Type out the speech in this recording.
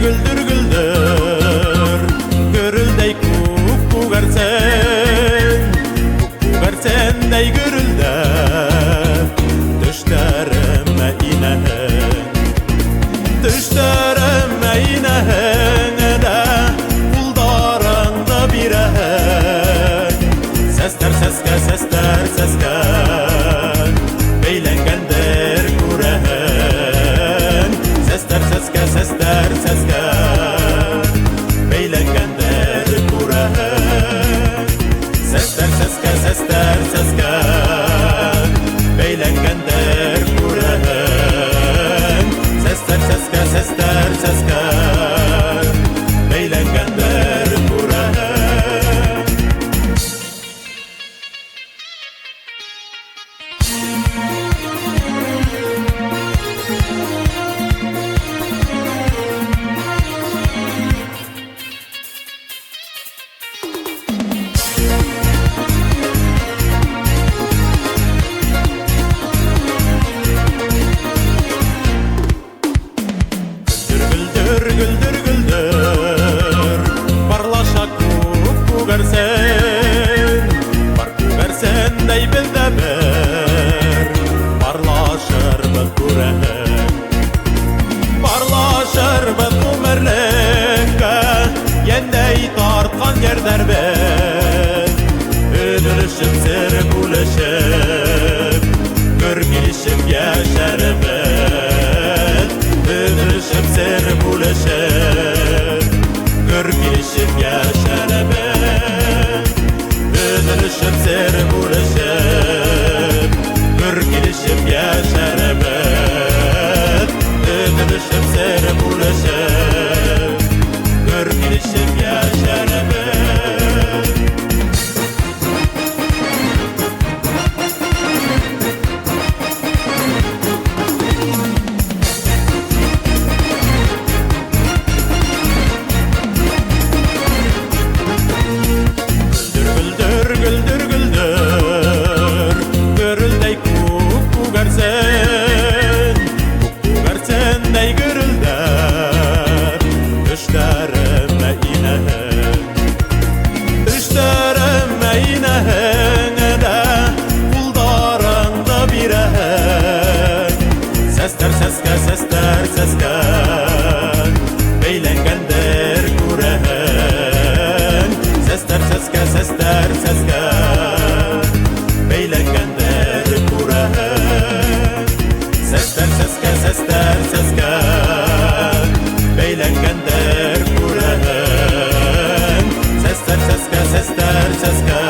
güldür güldür Görüldey kuk gersen dey görülde Düşlerime inehen Düşlerime inehen de Kuldarında birehen Sesler seske sesler seske Beylengendir kurehen Sesler seske sesler seske Beylengendir kurehen Sesler seske sesler seske Beylengendir kurehen Sesler seske sesler seske Beylengendir kurehen Güldür güldür güldür Parlaşa kuk gersen Par kuk gersen dey bilde bir Parlaşır bel kurehen Parlaşır bel kumerleke Yendey tartkan yerder ben Ödülüşüp seri buluşup Gör girişip yaşarım ben Ödülüşüp seri buluşup Gör girişip yaşarım ben Ödülüşüp seri buluşup Gör girişip yaşarım ben Ödülüşüp seri buluşup Gör girişip yaşarım ben Güldür güldür güldür Görüldey kuk gersen dey görülde Düşlerime inehen Düşlerime inehen de Kuldarında birehen Sesler seske sesler seske Beylengendir kurehen Sesler seske sesler seske Beylengendir kurehen Sesler seske sesler seske Beylengendir kurehen Sesler seske sesler seske